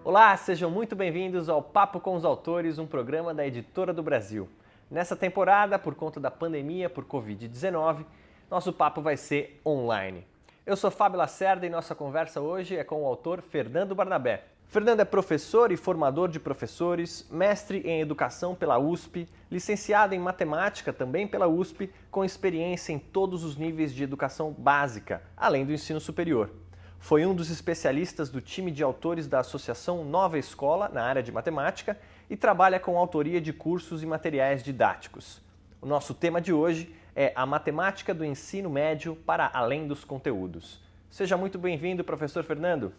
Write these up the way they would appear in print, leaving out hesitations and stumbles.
Olá, sejam muito bem-vindos ao Papo com os Autores, um programa da Editora do Brasil. Nessa temporada, por conta da pandemia por Covid-19, nosso papo vai ser online. Eu sou Fábio Lacerda e nossa conversa hoje é com o autor Fernando Barnabé. Fernando é professor e formador de professores, mestre em educação pela USP, licenciado em matemática também pela USP, com experiência em todos os níveis de educação básica, além do ensino superior. Foi um dos especialistas do time de autores da Associação Nova Escola na área de matemática e trabalha com autoria de cursos e materiais didáticos. O nosso tema de hoje é a matemática do ensino médio para além dos conteúdos. Seja muito bem-vindo, professor Fernando.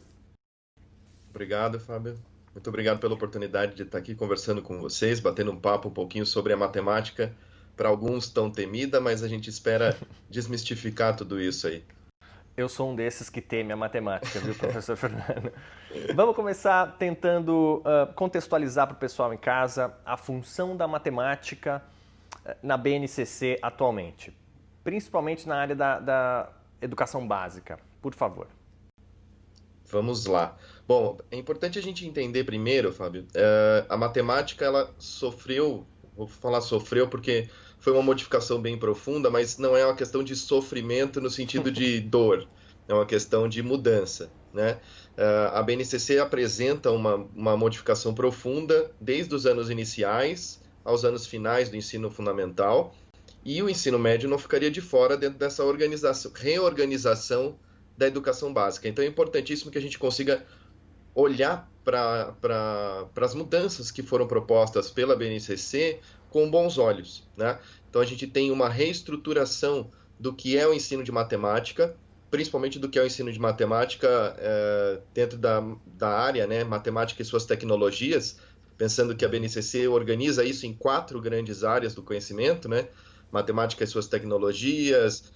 Obrigado, Fábio. Muito obrigado pela oportunidade de estar aqui conversando com vocês, batendo um papo um pouquinho sobre a matemática, para alguns tão temida, mas a gente espera desmistificar tudo isso aí. Eu sou um desses que teme a matemática, viu, professor Fernando? Vamos começar tentando contextualizar para o pessoal em casa a função da matemática na BNCC atualmente, principalmente na área da educação básica. Por favor. Vamos lá. Bom, é importante a gente entender primeiro, Fábio, a matemática ela sofreu, vou falar sofreu porque foi uma modificação bem profunda, mas não é uma questão de sofrimento no sentido de dor, é uma questão de mudança, né? A BNCC apresenta uma modificação profunda desde os anos iniciais aos anos finais do ensino fundamental, e o ensino médio não ficaria de fora dentro dessa reorganização da educação básica. Então é importantíssimo que a gente consiga olhar para as mudanças que foram propostas pela BNCC com bons olhos, né? Então a gente tem uma reestruturação do que é o ensino de matemática, principalmente do que é o ensino de matemática dentro da área, né? Matemática e suas tecnologias, pensando que a BNCC organiza isso em 4 grandes áreas do conhecimento, né? Matemática e suas tecnologias,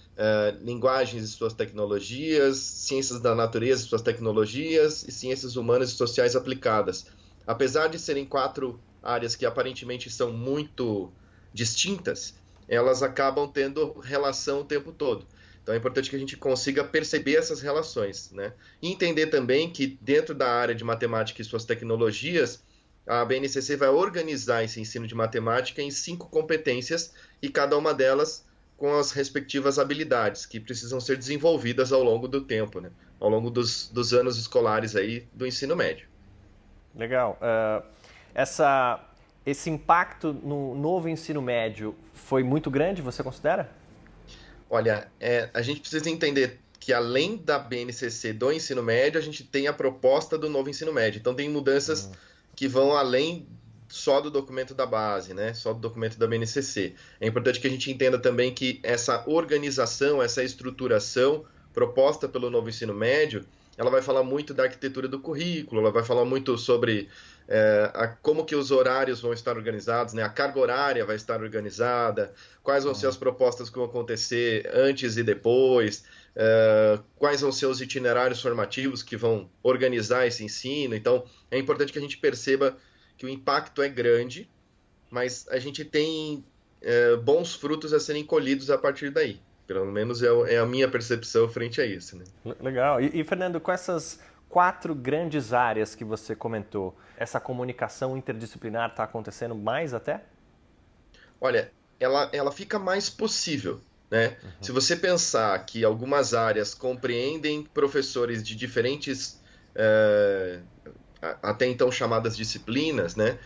linguagens e suas tecnologias, ciências da natureza e suas tecnologias e ciências humanas e sociais aplicadas. Apesar de serem 4 áreas que aparentemente são muito distintas, elas acabam tendo relação o tempo todo. Então é importante que a gente consiga perceber essas relações, né? E entender também que dentro da área de matemática e suas tecnologias, a BNCC vai organizar esse ensino de matemática em 5 competências e cada uma delas com as respectivas habilidades que precisam ser desenvolvidas ao longo do tempo, né? Ao longo dos anos escolares aí do ensino médio. Legal. Esse impacto no novo ensino médio foi muito grande, você considera? Olha, a gente precisa entender que além da BNCC do ensino médio, a gente tem a proposta do novo ensino médio. Então tem mudanças que vão além só do documento da base, né? Só do documento da BNCC. É importante que a gente entenda também que essa organização, essa estruturação proposta pelo novo ensino médio, ela vai falar muito da arquitetura do currículo, ela vai falar muito sobre como que os horários vão estar organizados, né? A carga horária vai estar organizada, quais vão ser as propostas que vão acontecer antes e depois, quais vão ser os itinerários formativos que vão organizar esse ensino. Então, é importante que a gente perceba que o impacto é grande, mas a gente tem bons frutos a serem colhidos a partir daí. Pelo menos é a minha percepção frente a isso, né? Legal. E Fernando, com essas 4 grandes áreas que você comentou, essa comunicação interdisciplinar está acontecendo mais até? Olha, ela fica mais possível, né? Se você pensar que algumas áreas compreendem professores de diferentes, até então chamadas disciplinas, né?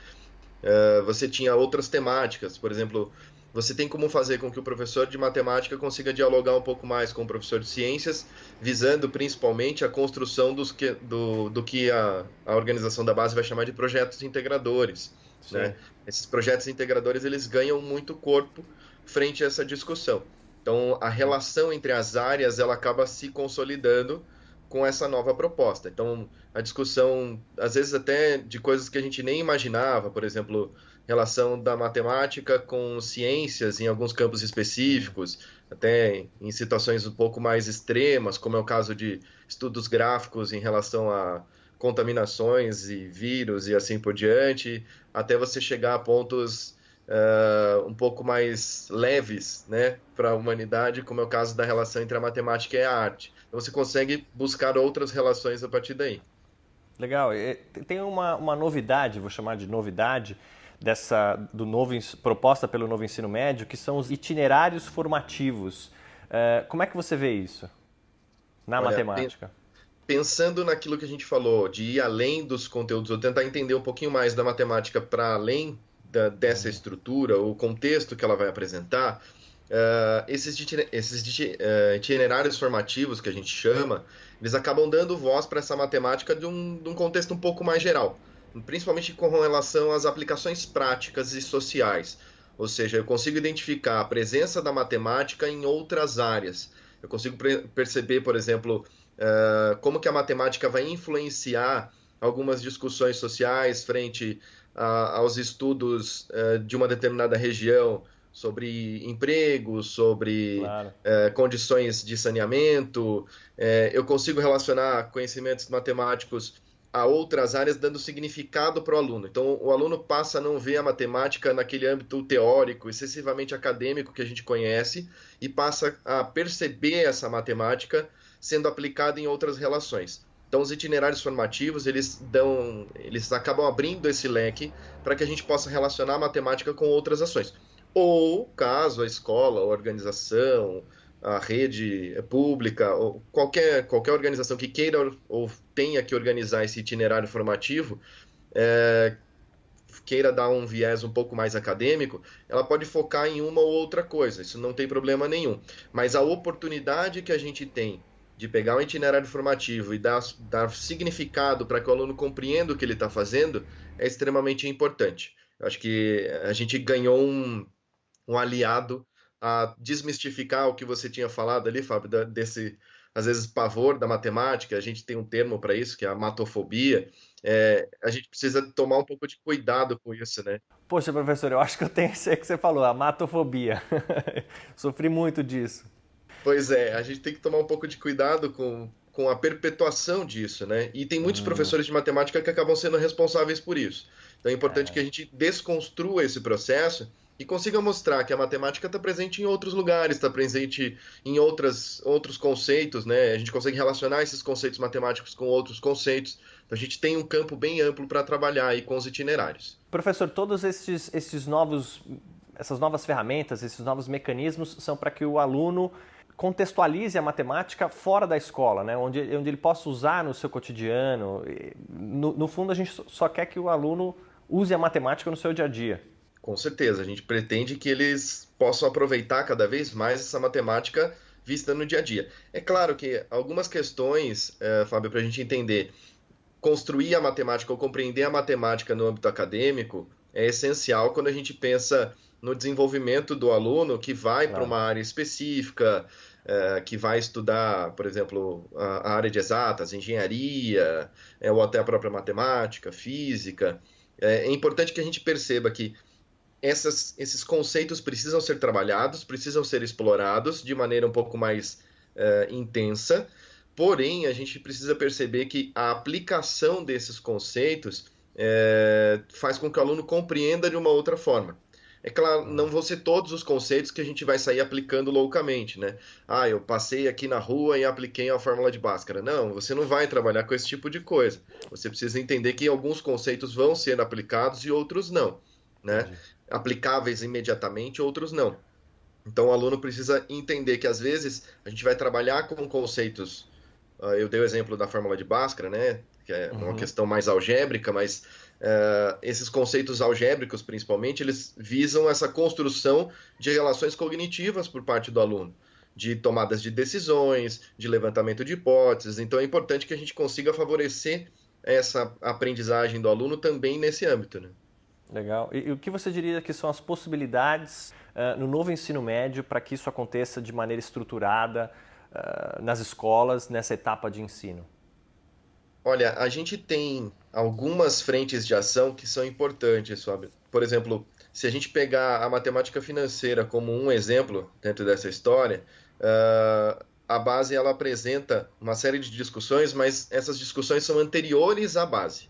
Você tinha outras temáticas, por exemplo, você tem como fazer com que o professor de matemática consiga dialogar um pouco mais com o professor de ciências, visando principalmente a construção do que a organização da base vai chamar de projetos integradores, né? Esses projetos integradores, eles ganham muito corpo frente a essa discussão. Então, a relação entre as áreas, ela acaba se consolidando com essa nova proposta. Então, a discussão, às vezes até de coisas que a gente nem imaginava, por exemplo, relação da matemática com ciências em alguns campos específicos, até em situações um pouco mais extremas, como é o caso de estudos gráficos em relação a contaminações e vírus e assim por diante, até você chegar a pontos um pouco mais leves, né, para a humanidade, como é o caso da relação entre a matemática e a arte. Então você consegue buscar outras relações a partir daí. Legal. Tem uma novidade, vou chamar de novidade, proposta pelo novo ensino médio, que são os itinerários formativos. Como é que você vê isso na Olha, matemática? pensando naquilo que a gente falou, de ir além dos conteúdos, ou tentar entender um pouquinho mais da matemática para além dessa estrutura, o contexto que ela vai apresentar, esses itinerários formativos que a gente chama, eles acabam dando voz para essa matemática de um contexto um pouco mais geral, principalmente com relação às aplicações práticas e sociais. Ou seja, eu consigo identificar a presença da matemática em outras áreas. Eu consigo perceber, por exemplo, como que a matemática vai influenciar algumas discussões sociais frente aos estudos de uma determinada região sobre emprego, sobre Claro. condições de saneamento. Eu consigo relacionar conhecimentos matemáticos a outras áreas, dando significado para o aluno. Então, o aluno passa a não ver a matemática naquele âmbito teórico, excessivamente acadêmico que a gente conhece, e passa a perceber essa matemática sendo aplicada em outras relações. Então, os itinerários formativos, eles acabam abrindo esse leque para que a gente possa relacionar a matemática com outras ações. Ou, caso a escola, a organização, a rede pública, ou qualquer organização que queira ou tenha que organizar esse itinerário formativo, queira dar um viés um pouco mais acadêmico, ela pode focar em uma ou outra coisa, isso não tem problema nenhum. Mas a oportunidade que a gente tem de pegar um itinerário formativo e dar significado para que o aluno compreenda o que ele está fazendo é extremamente importante. Eu acho que a gente ganhou um aliado a desmistificar o que você tinha falado ali, Fábio, desse, às vezes, pavor da matemática. A gente tem um termo para isso, que é a matofobia. A gente precisa tomar um pouco de cuidado com isso, né? Poxa, professor, eu acho que eu tenho esse aí que você falou, a matofobia. Sofri muito disso. Pois é, a gente tem que tomar um pouco de cuidado com a perpetuação disso, né? E tem muitos professores de matemática que acabam sendo responsáveis por isso. Então é importante que a gente desconstrua esse processo e consiga mostrar que a matemática está presente em outros lugares, está presente em outros conceitos, né? A gente consegue relacionar esses conceitos matemáticos com outros conceitos. Então a gente tem um campo bem amplo para trabalhar aí com os itinerários. Professor, essas novas ferramentas, esses novos mecanismos são para que o aluno contextualize a matemática fora da escola, né? onde ele possa usar no seu cotidiano. No fundo, a gente só quer que o aluno use a matemática no seu dia a dia. Com certeza, a gente pretende que eles possam aproveitar cada vez mais essa matemática vista no dia a dia. É claro que algumas questões, Fábio, para a gente entender, construir a matemática ou compreender a matemática no âmbito acadêmico é essencial quando a gente pensa no desenvolvimento do aluno que vai para uma área específica, que vai estudar, por exemplo, a área de exatas, engenharia, ou até a própria matemática, física. É importante que a gente perceba que esses conceitos precisam ser trabalhados, precisam ser explorados de maneira um pouco mais intensa, porém a gente precisa perceber que a aplicação desses conceitos faz com que o aluno compreenda de uma outra forma. É claro, não vão ser todos os conceitos que a gente vai sair aplicando loucamente, né? Ah, eu passei aqui na rua e apliquei a fórmula de Bhaskara. Não, você não vai trabalhar com esse tipo de coisa. Você precisa entender que alguns conceitos vão ser aplicados e outros não, né? Entendi. Aplicáveis imediatamente, outros não. Então o aluno precisa entender que às vezes a gente vai trabalhar com conceitos. Eu dei o exemplo da fórmula de Bhaskara, né? Que é uma questão mais algébrica, mas esses conceitos algébricos, principalmente, eles visam essa construção de relações cognitivas por parte do aluno, de tomadas de decisões, de levantamento de hipóteses. Então é importante que a gente consiga favorecer essa aprendizagem do aluno também nesse âmbito, né? Legal. E o que você diria que são as possibilidades no novo ensino médio para que isso aconteça de maneira estruturada nas escolas, nessa etapa de ensino? Olha, a gente tem algumas frentes de ação que são importantes, sabe? Por exemplo, se a gente pegar a matemática financeira como um exemplo dentro dessa história, a base ela apresenta uma série de discussões, mas essas discussões são anteriores à base.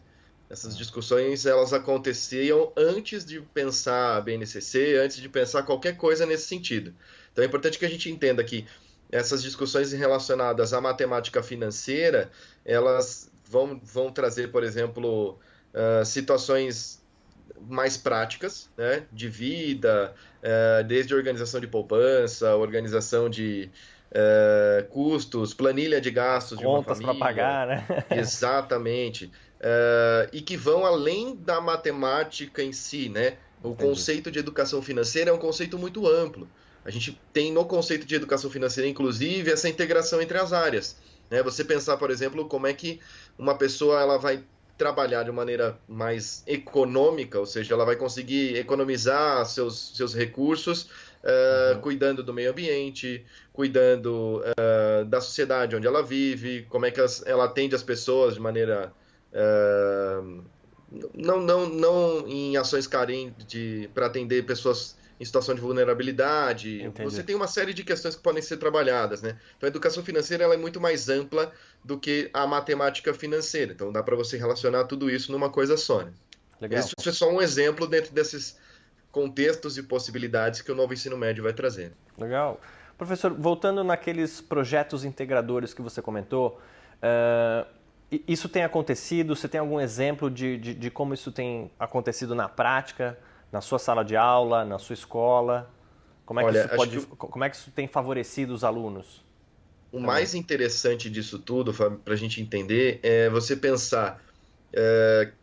Essas discussões, elas aconteciam antes de pensar a BNCC, antes de pensar qualquer coisa nesse sentido. Então é importante que a gente entenda que essas discussões relacionadas à matemática financeira, elas vão trazer, por exemplo, situações mais práticas, né, de vida, desde organização de poupança, organização de custos, planilha de As gastos de uma contas para família, pagar, né? exatamente, e que vão além da matemática em si, né? O Entendi. conceito de educação financeira é um conceito muito amplo. A gente tem no conceito de educação financeira, inclusive, essa integração entre as áreas, né? Você pensar, por exemplo, como é que uma pessoa ela vai trabalhar de maneira mais econômica, ou seja, ela vai conseguir economizar seus recursos, Uhum. cuidando do meio ambiente, cuidando da sociedade onde ela vive, como é que ela atende as pessoas de maneira não em ações carentes para atender pessoas em situação de vulnerabilidade. Você Entendi. tem uma série de questões que podem ser trabalhadas, né? Então, a educação financeira ela é muito mais ampla do que a matemática financeira. Então, dá para você relacionar tudo isso numa coisa só, né? Legal. Isso é só um exemplo dentro desses contextos e possibilidades que o novo ensino médio vai trazer. Legal. Professor, voltando naqueles projetos integradores que você comentou, isso tem acontecido? Você tem algum exemplo de como isso tem acontecido na prática, na sua sala de aula, na sua escola? Olha, acho que Como é que isso tem favorecido os alunos o também? mais interessante disso tudo, para a gente entender, é você pensar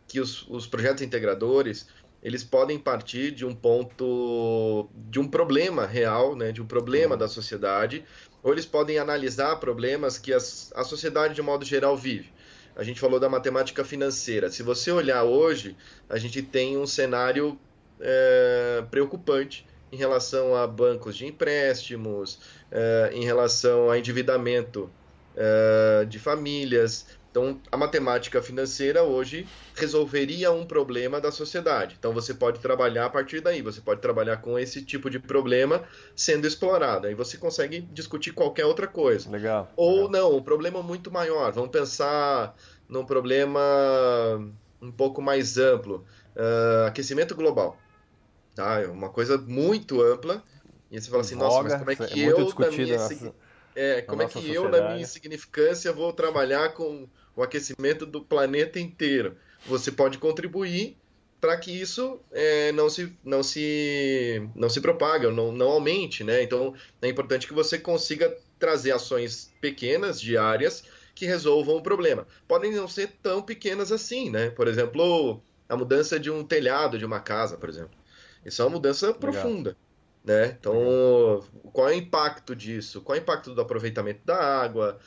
que os projetos integradores eles podem partir de um ponto, de um problema real, né, de um problema da sociedade, ou eles podem analisar problemas que a sociedade de modo geral vive. A gente falou da matemática financeira. Se você olhar hoje, a gente tem um cenário preocupante em relação a bancos de empréstimos, em relação a endividamento de famílias. Então, a matemática financeira hoje resolveria um problema da sociedade. Então, você pode trabalhar a partir daí, você pode trabalhar com esse tipo de problema sendo explorado. Aí você consegue discutir qualquer outra coisa. Legal, Ou legal. não, um problema muito maior. Vamos pensar num problema um pouco mais amplo. Aquecimento global. Tá? É uma coisa muito ampla. E aí você fala Em assim, nossa, mas voga, como é é que muito eu, discutido na como é nossa que eu, na minha sociedade. insignificância, vou trabalhar com o aquecimento do planeta inteiro? Você pode contribuir para que isso não se propague, ou não aumente, né? Então, é importante que você consiga trazer ações pequenas, diárias, que resolvam o problema. Podem não ser tão pequenas assim, né? Por exemplo, a mudança de um telhado de uma casa, por exemplo. Isso é uma mudança Legal, profunda, né? legal. Então, qual é o impacto disso? Qual é o impacto do aproveitamento da água?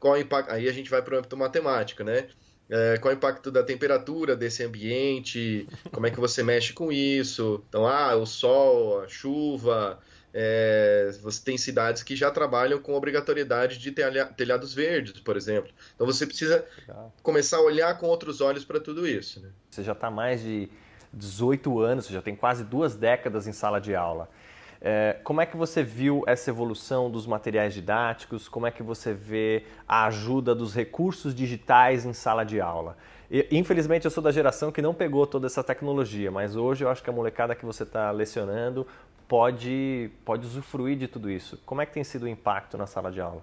Qual é o impacto? Aí a gente vai para o âmbito matemático, né? Qual é o impacto da temperatura desse ambiente? Como é que você mexe com isso? Então, o sol, a chuva. Você tem cidades que já trabalham com obrigatoriedade de telhados verdes, por exemplo. Então, você precisa Legal. começar a olhar com outros olhos para tudo isso, né? Você já está há mais de 18 anos, você já tem quase 2 décadas em sala de aula. Como é que você viu essa evolução dos materiais didáticos? Como é que você vê a ajuda dos recursos digitais em sala de aula? Infelizmente, eu sou da geração que não pegou toda essa tecnologia, mas hoje eu acho que a molecada que você está lecionando pode usufruir de tudo isso. Como é que tem sido o impacto na sala de aula?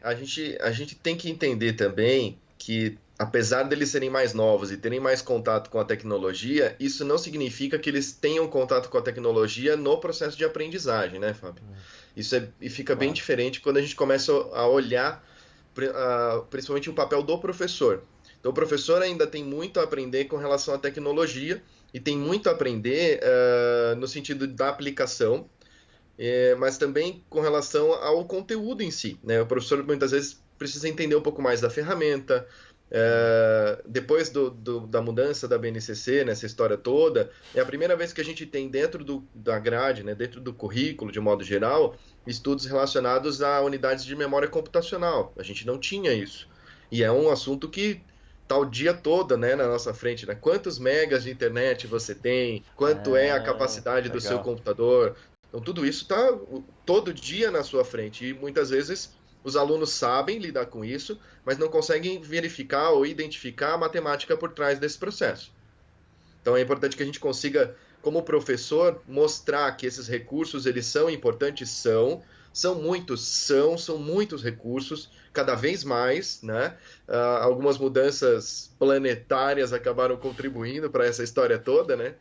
A gente tem que entender também que, apesar deles serem mais novos e terem mais contato com a tecnologia, isso não significa que eles tenham contato com a tecnologia no processo de aprendizagem, né, Fábio? E fica bem Claro. diferente quando a gente começa a olhar principalmente o papel do professor. Então, o professor ainda tem muito a aprender com relação à tecnologia e tem muito a aprender no sentido da aplicação, mas também com relação ao conteúdo em si, né? O professor muitas vezes precisa entender um pouco mais da ferramenta. Depois da mudança da BNCC, nessa história toda, é a primeira vez que a gente tem dentro da grade, né, dentro do currículo, de modo geral, estudos relacionados a unidades de memória computacional. A gente não tinha isso. E é um assunto que está o dia todo, né, na nossa frente, né? Quantos megas de internet você tem? Quanto é a capacidade do seu Legal. computador? Então, tudo isso está todo dia na sua frente e muitas vezes os alunos sabem lidar com isso, mas não conseguem verificar ou identificar a matemática por trás desse processo. Então é importante que a gente consiga, como professor, mostrar que esses recursos eles são importantes, são muitos recursos, cada vez mais, né? Algumas mudanças planetárias acabaram contribuindo para essa história toda, né?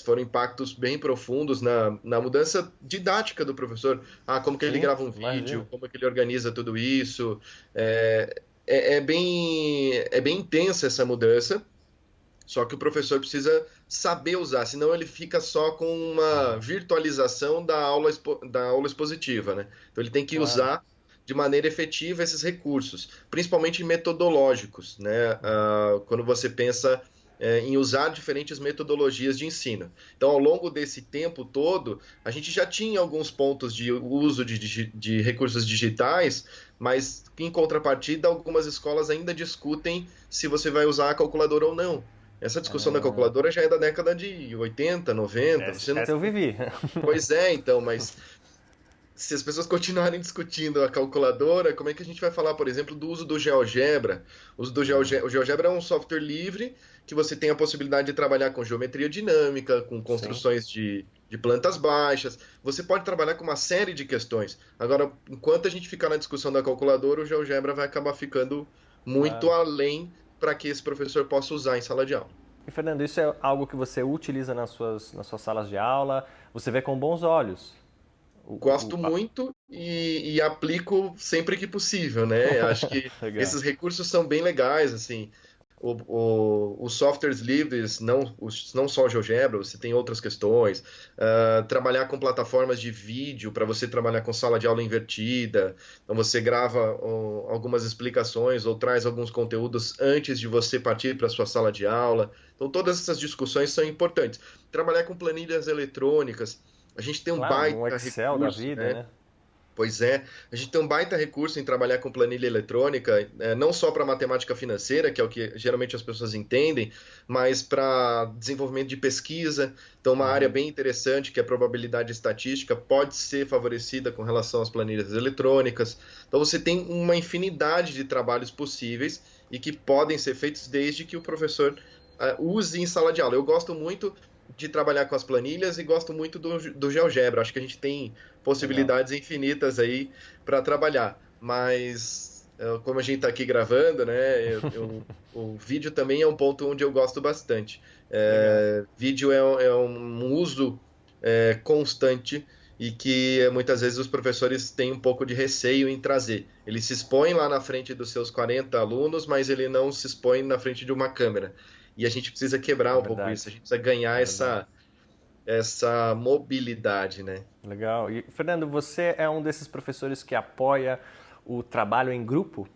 Foram impactos bem profundos na mudança didática do professor. Como que ele Sim, grava um vídeo, imagino. como que ele organiza tudo isso. É bem intensa essa mudança. Só que o professor precisa saber usar, senão ele fica só com uma Uhum. virtualização da aula expositiva, né? Então ele tem que Claro. usar de maneira efetiva esses recursos, principalmente metodológicos, né? Uhum. Quando você pensa em usar diferentes metodologias de ensino. Então, ao longo desse tempo todo, a gente já tinha alguns pontos de uso de recursos digitais, mas em contrapartida, algumas escolas ainda discutem se você vai usar a calculadora ou não. Essa discussão da Ah, calculadora já é da década de 80, 90. Você não... essa eu vivi. Pois é, então, mas se as pessoas continuarem discutindo a calculadora, como é que a gente vai falar, por exemplo, do uso do GeoGebra? O GeoGebra é um software livre que você tem a possibilidade de trabalhar com geometria dinâmica, com Sim. construções de plantas baixas. Você pode trabalhar com uma série de questões. Agora, enquanto a gente ficar na discussão da calculadora, o GeoGebra vai acabar ficando muito Claro. além para que esse professor possa usar em sala de aula. E Fernando, isso é algo que você utiliza nas suas salas de aula? Você vê com bons olhos? Gosto muito e aplico sempre que possível, né? Acho que Legal. esses recursos são bem legais, assim. Os softwares livres, não só o GeoGebra, você tem outras questões. Trabalhar com plataformas de vídeo para você trabalhar com sala de aula invertida. Então você grava algumas explicações ou traz alguns conteúdos antes de você partir para a sua sala de aula. Então todas essas discussões são importantes. Trabalhar com planilhas eletrônicas. A gente tem um Claro, um baita Excel da recurso, vida, né? né? Pois é, a gente tem um baita recurso em trabalhar com planilha eletrônica, não só para matemática financeira, que é o que geralmente as pessoas entendem, mas para desenvolvimento de pesquisa. Então, uma área Uhum. bem interessante, que é a probabilidade estatística, pode ser favorecida com relação às planilhas eletrônicas. Então, você tem uma infinidade de trabalhos possíveis e que podem ser feitos desde que o professor use em sala de aula. Eu gosto muito de trabalhar com as planilhas e gosto muito do GeoGebra. Acho que a gente tem Legal. possibilidades infinitas aí para trabalhar. Mas, como a gente está aqui gravando, né, o vídeo também é um ponto onde eu gosto bastante. Legal. Vídeo é um uso constante e que muitas vezes os professores têm um pouco de receio em trazer. Ele se expõe lá na frente dos seus 40 alunos, mas ele não se expõe na frente de uma câmera. E a gente precisa quebrar É um pouco isso, a verdade. gente precisa ganhar É verdade. essa mobilidade, né? Legal. E, Fernando, você é um desses professores que apoia o trabalho em grupo?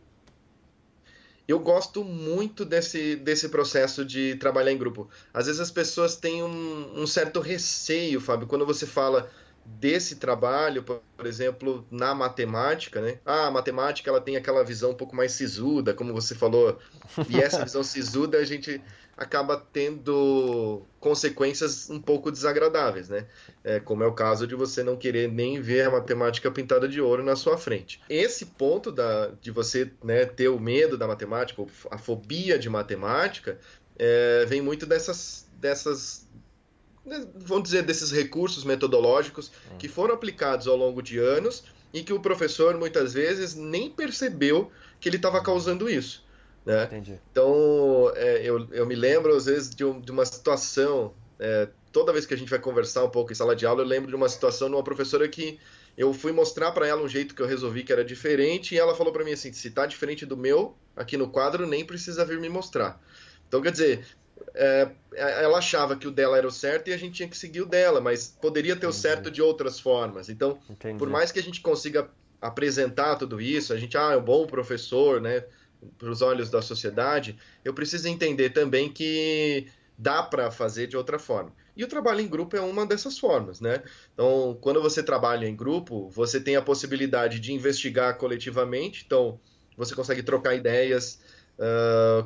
Eu gosto muito desse processo de trabalhar em grupo. Às vezes as pessoas têm um certo receio, Fábio, quando você fala desse trabalho, por exemplo, na matemática, né? A matemática ela tem aquela visão um pouco mais sisuda, como você falou, e essa visão sisuda a gente acaba tendo consequências um pouco desagradáveis, né? Como é o caso de você não querer nem ver a matemática pintada de ouro na sua frente. Esse ponto de você, né, ter o medo da matemática, a fobia de matemática, vem muito dessas, né, vamos dizer, desses recursos metodológicos que foram aplicados ao longo de anos e que o professor muitas vezes nem percebeu que ele estava causando isso, né? Entendi. Então, eu me lembro às vezes de uma situação, toda vez que a gente vai conversar um pouco em sala de aula, eu lembro de uma situação de uma professora que eu fui mostrar para ela um jeito que eu resolvi que era diferente e ela falou para mim assim, se tá diferente do meu aqui no quadro, nem precisa vir me mostrar. Então, quer dizer, ela achava que o dela era o certo e a gente tinha que seguir o dela, mas poderia ter o Entendi. certo de outras formas. Então, por Entendi. mais que a gente consiga apresentar tudo isso, a gente, é um bom professor, né, para os olhos da sociedade, eu preciso entender também que dá para fazer de outra forma. E o trabalho em grupo é uma dessas formas, né? Então, quando você trabalha em grupo, você tem a possibilidade de investigar coletivamente, então você consegue trocar ideias,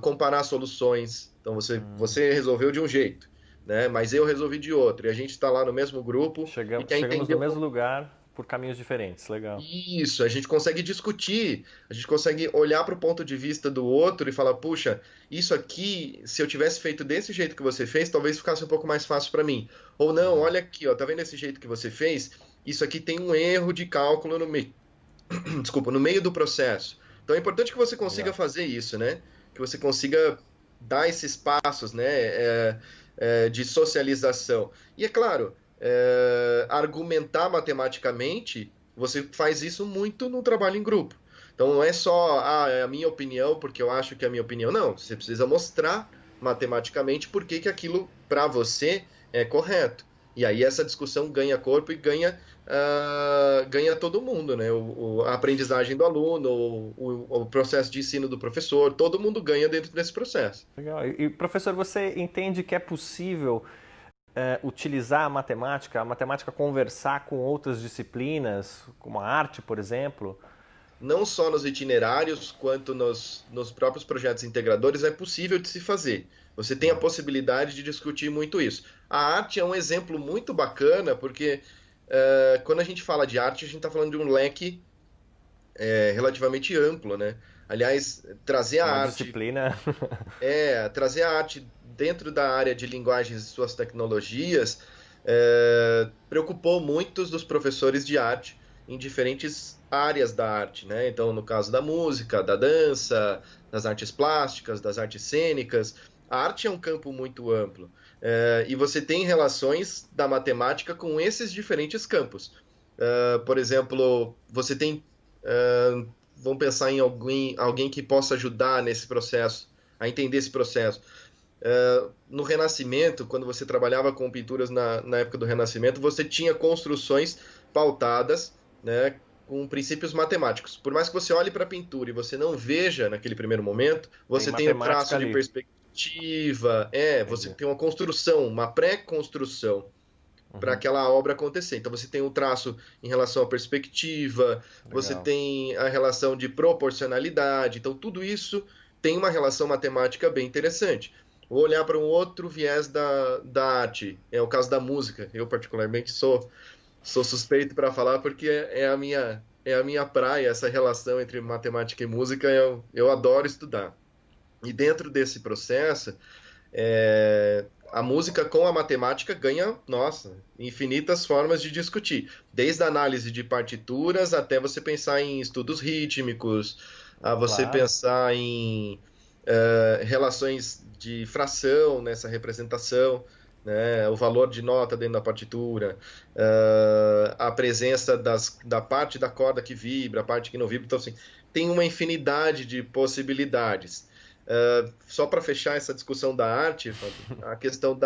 comparar soluções. Então você resolveu de um jeito, né? Mas eu resolvi de outro. E a gente está lá no mesmo grupo e quer Chegamos no entender mesmo lugar. por caminhos diferentes. Legal. Isso, a gente consegue discutir, a gente consegue olhar para o ponto de vista do outro e falar, puxa, isso aqui, se eu tivesse feito desse jeito que você fez, talvez ficasse um pouco mais fácil para mim. Ou não, Uhum. olha aqui, ó, tá vendo esse jeito que você fez? Isso aqui tem um erro de cálculo no meio, desculpa, no meio do processo. Então é importante que você consiga Legal. fazer isso, né? Que você consiga dar esses passos, né? De socialização. E é claro, argumentar matematicamente, você faz isso muito no trabalho em grupo. Então não é só, é a minha opinião, porque eu acho que é a minha opinião. Não, você precisa mostrar matematicamente por que que aquilo para você é correto. E aí essa discussão ganha corpo e ganha todo mundo, né? A aprendizagem do aluno, o processo de ensino do professor, todo mundo ganha dentro desse processo. Legal. Professor, você entende que é possível utilizar a matemática conversar com outras disciplinas, como a arte, por exemplo? Não só nos itinerários, quanto nos próprios projetos integradores, é possível de se fazer. Você tem a possibilidade de discutir muito isso. A arte é um exemplo muito bacana, porque quando a gente fala de arte, a gente está falando de um leque relativamente amplo, né? Aliás, É uma disciplina. trazer a arte dentro da área de linguagens e suas tecnologias preocupou muitos dos professores de arte em diferentes áreas da arte, né? Então, no caso da música, da dança, das artes plásticas, das artes cênicas, a arte é um campo muito amplo. E você tem relações da matemática com esses diferentes campos. Por exemplo, você tem. Vamos pensar em alguém que possa ajudar nesse processo, a entender esse processo. No Renascimento, quando você trabalhava com pinturas na época do Renascimento, você tinha construções pautadas, né, com princípios matemáticos. Por mais que você olhe para a pintura e você não veja naquele primeiro momento, Tem você tem o matemática traço de ali. perspectiva, você Entendi. tem uma construção, uma pré-construção para Uhum. aquela obra acontecer. Então você tem o traço em relação à perspectiva, você Legal. tem a relação de proporcionalidade. Então tudo isso tem uma relação matemática bem interessante. Vou olhar para um outro viés da arte, é o caso da música. Eu particularmente sou suspeito para falar porque é a minha praia, essa relação entre matemática e música, eu adoro estudar. E dentro desse processo, a música com a matemática ganha, nossa, infinitas formas de discutir. Desde a análise de partituras até você pensar em estudos rítmicos, a você Claro. pensar em relações de fração nessa representação, né, o valor de nota dentro da partitura, a presença da parte da corda que vibra, a parte que não vibra. Então, assim, tem uma infinidade de possibilidades. Só para fechar essa discussão da arte, Fábio, a questão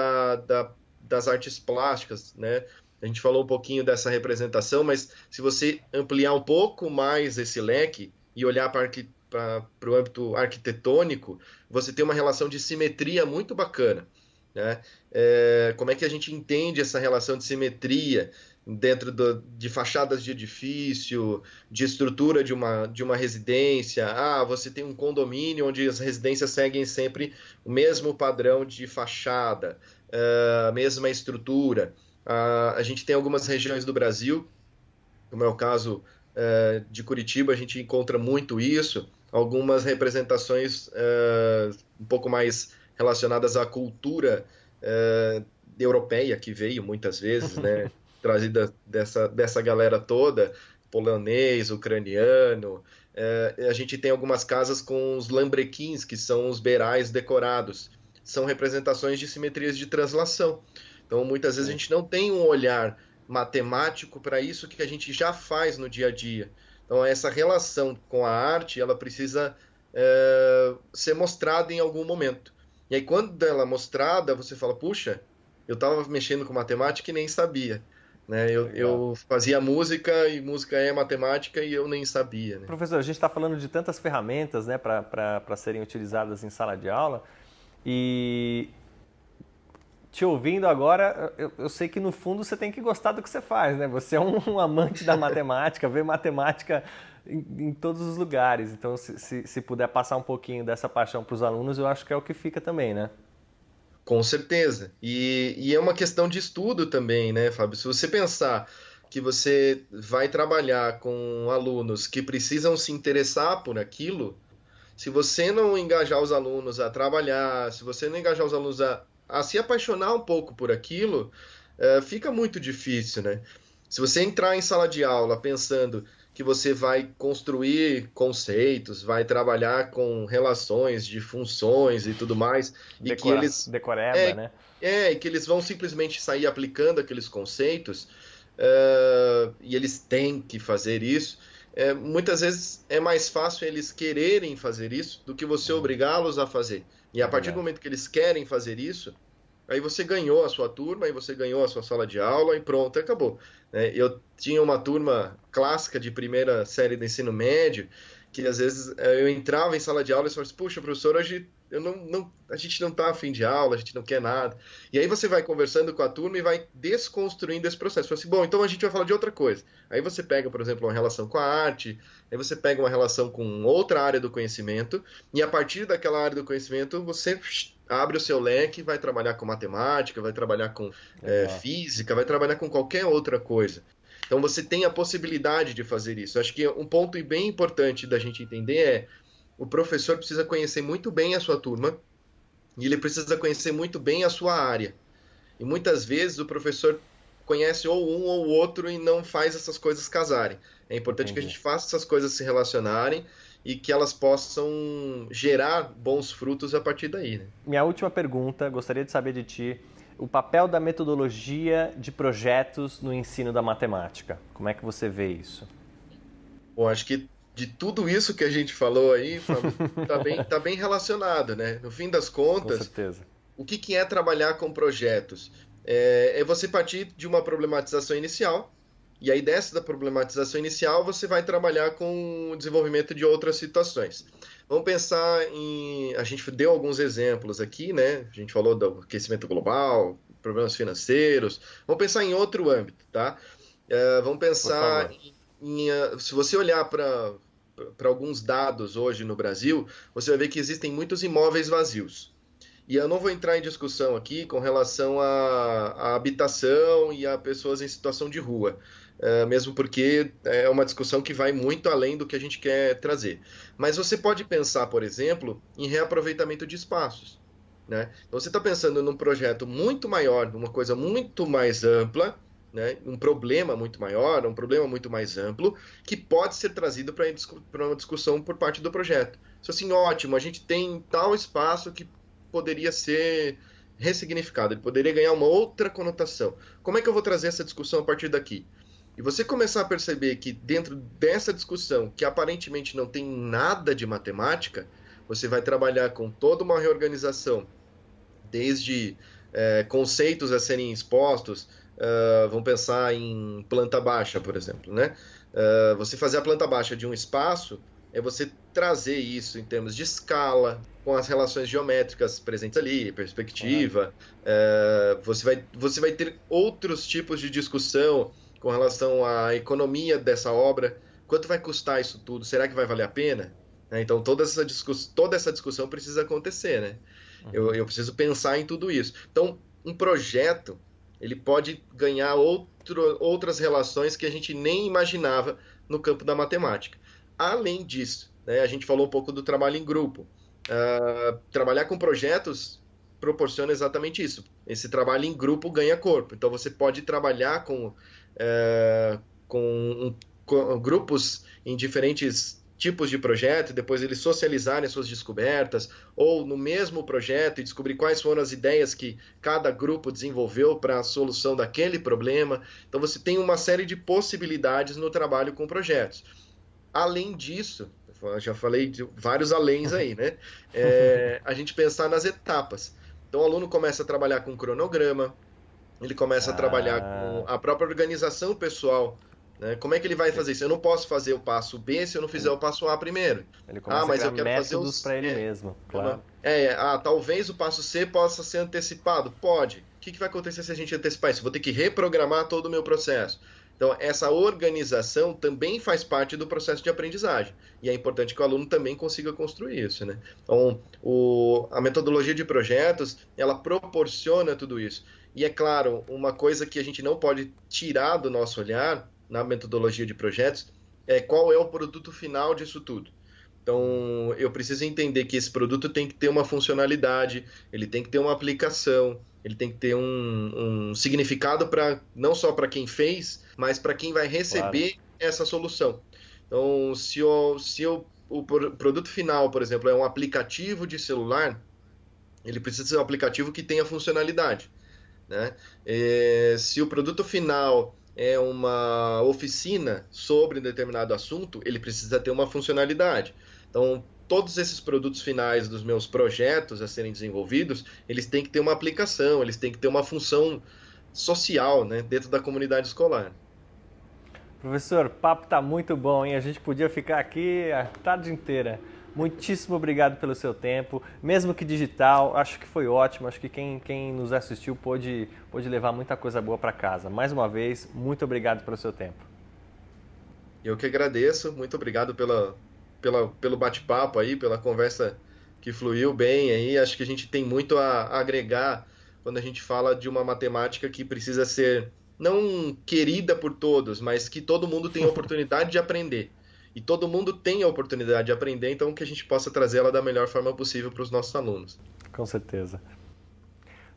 das artes plásticas, né? A gente falou um pouquinho dessa representação, mas se você ampliar um pouco mais esse leque e olhar para o âmbito arquitetônico, você tem uma relação de simetria muito bacana, né? Como é que a gente entende essa relação de simetria dentro de fachadas de edifício, de estrutura de uma residência? Você tem um condomínio onde as residências seguem sempre o mesmo padrão de fachada, a mesma estrutura. A gente tem algumas regiões do Brasil, como é o caso de Curitiba, a gente encontra muito isso, algumas representações um pouco mais relacionadas à cultura europeia que veio muitas vezes, né, trazida dessa galera toda, polonês, ucraniano. A gente tem algumas casas com os lambrequins, que são os beirais decorados. São representações de simetrias de translação. Então, muitas vezes a Sim. gente não tem um olhar matemático para isso que a gente já faz no dia a dia. Então, essa relação com a arte, ela precisa ser mostrada em algum momento. E aí, quando ela é mostrada, você fala, puxa, eu estava mexendo com matemática e nem sabia. Né? Eu, Legal. eu fazia música e música é matemática e eu nem sabia. Né? Professor, a gente está falando de tantas ferramentas, né, para serem utilizadas em sala de aula e te ouvindo agora, eu sei que no fundo você tem que gostar do que você faz, né? Você é um amante da matemática, vê matemática em todos os lugares. Então, se puder passar um pouquinho dessa paixão para os alunos, eu acho que é o que fica também, né? Com certeza. E é uma questão de estudo também, né, Fábio? Se você pensar, que você vai trabalhar com alunos que precisam se interessar por aquilo, se você não engajar os alunos a trabalhar, se você não engajar os alunos a se apaixonar um pouco por aquilo, fica muito difícil, né? Se você entrar em sala de aula pensando que você vai construir conceitos, vai trabalhar com relações de funções e tudo mais, e que eles Decoreba, é, né? e que eles vão simplesmente sair aplicando aqueles conceitos, e eles têm que fazer isso. Muitas vezes é mais fácil eles quererem fazer isso do que você obrigá-los a fazer. E a É partir do verdade. momento que eles querem fazer isso, aí você ganhou a sua turma, aí você ganhou a sua sala de aula e pronto, acabou. Eu tinha uma turma clássica de primeira série do ensino médio, que às vezes eu entrava em sala de aula e falava assim, puxa, professor, hoje a gente não está afim de aula, a gente não quer nada. E aí você vai conversando com a turma e vai desconstruindo esse processo. Fala assim, bom, então a gente vai falar de outra coisa. Aí você pega, por exemplo, uma relação com a arte, aí você pega uma relação com outra área do conhecimento, e a partir daquela área do conhecimento você abre o seu leque, vai trabalhar com matemática, vai trabalhar com Legal. física, vai trabalhar com qualquer outra coisa. Então você tem a possibilidade de fazer isso. Acho que um ponto bem importante da gente entender é o professor precisa conhecer muito bem a sua turma e ele precisa conhecer muito bem a sua área. E muitas vezes o professor conhece ou um ou outro e não faz essas coisas casarem. É importante que a Entendi. gente faça essas coisas se relacionarem e que elas possam gerar bons frutos a partir daí, né? Minha última pergunta, gostaria de saber de ti o papel da metodologia de projetos no ensino da matemática. Como é que você vê isso? Bom, acho que de tudo isso que a gente falou aí, Fábio, tá bem relacionado, né? No fim das Com contas, certeza. o que que é trabalhar com projetos? É você partir de uma problematização inicial, e aí dessa da problematização inicial você vai trabalhar com o desenvolvimento de outras situações. Vamos pensar em. A gente deu alguns exemplos aqui, né? A gente falou do aquecimento global, problemas financeiros. Vamos pensar em outro âmbito, tá? Vamos Por pensar favor. se você olhar para alguns dados hoje no Brasil, você vai ver que existem muitos imóveis vazios. E eu não vou entrar em discussão aqui com relação à habitação e a pessoas em situação de rua, mesmo porque é uma discussão que vai muito além do que a gente quer trazer. Mas você pode pensar, por exemplo, em reaproveitamento de espaços, né? Então você está pensando num projeto muito maior, numa coisa muito mais ampla, né? Um problema muito maior, um problema muito mais amplo, que pode ser trazido para uma discussão por parte do projeto. Isso assim, ótimo, a gente tem tal espaço que poderia ser ressignificado, ele poderia ganhar uma outra conotação. Como é que eu vou trazer essa discussão a partir daqui? E você começar a perceber que dentro dessa discussão, que aparentemente não tem nada de matemática, você vai trabalhar com toda uma reorganização, desde conceitos a serem expostos, vamos pensar em planta baixa, por exemplo, né? Você fazer a planta baixa de um espaço é você trazer isso em termos de escala, com as relações geométricas presentes ali, Claro. perspectiva. Você vai ter outros tipos de discussão com relação à economia dessa obra. Quanto vai custar isso tudo? Será que vai valer a pena? Então, toda essa discussão precisa acontecer, né? Eu preciso pensar em tudo isso. Então, um projeto, ele pode ganhar outras relações que a gente nem imaginava no campo da matemática. Além disso, né, a gente falou um pouco do trabalho em grupo. Trabalhar com projetos proporciona exatamente isso. Esse trabalho em grupo ganha corpo. Então, você pode trabalhar eh, com grupos em diferentes tipos de projeto, e depois eles socializarem suas descobertas, ou no mesmo projeto e descobrir quais foram as ideias que cada grupo desenvolveu para a solução daquele problema. Então você tem uma série de possibilidades no trabalho com projetos. Além disso, eu já falei de vários aléns aí, né? A gente pensar nas etapas. Então o aluno começa a trabalhar com cronograma, ele começa a trabalhar com Ah, a própria organização pessoal, né? Como é que ele vai ele, fazer isso? Eu não posso fazer o passo B se eu não fizer ele, o passo A primeiro. ele Ah, começa a mas criar eu quero fazer métodos para ele mesmo, claro. talvez o passo C possa ser antecipado. Pode. O que vai acontecer se a gente antecipar isso? Vou ter que reprogramar todo o meu processo. Então, essa organização também faz parte do processo de aprendizagem. E é importante que o aluno também consiga construir isso, né? Então, a metodologia de projetos, ela proporciona tudo isso. E é claro, uma coisa que a gente não pode tirar do nosso olhar na metodologia de projetos é qual é o produto final disso tudo. Então, eu preciso entender que esse produto tem que ter uma funcionalidade, ele tem que ter uma aplicação, ele tem que ter um significado não só para quem fez, mas para quem vai receber essa solução. Então, o produto final, por exemplo, é um aplicativo de celular, ele precisa ser um aplicativo que tenha funcionalidade, né? Se o produto final é uma oficina sobre determinado assunto, ele precisa ter uma funcionalidade. Então, todos esses produtos finais dos meus projetos a serem desenvolvidos, eles têm que ter uma aplicação, eles têm que ter uma função social, né, dentro da comunidade escolar. Professor, o papo está muito bom, hein? A gente podia ficar aqui a tarde inteira. Muitíssimo obrigado pelo seu tempo, mesmo que digital, acho que foi ótimo, acho que quem nos assistiu pôde levar muita coisa boa para casa. Mais uma vez, muito obrigado pelo seu tempo. Eu que agradeço, muito obrigado pelo bate-papo aí, pela conversa que fluiu bem aí. Acho que a gente tem muito a agregar quando a gente fala de uma matemática que precisa ser não querida por todos, mas que todo mundo tem a oportunidade de aprender. E todo mundo tem a oportunidade de aprender, então que a gente possa trazer ela da melhor forma possível para os nossos alunos. Com certeza.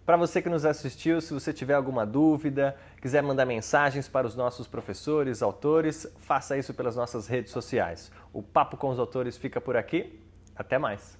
Para você que nos assistiu, se você tiver alguma dúvida, quiser mandar mensagens para os nossos professores, autores, faça isso pelas nossas redes sociais. O Papo com os Autores fica por aqui. Até mais!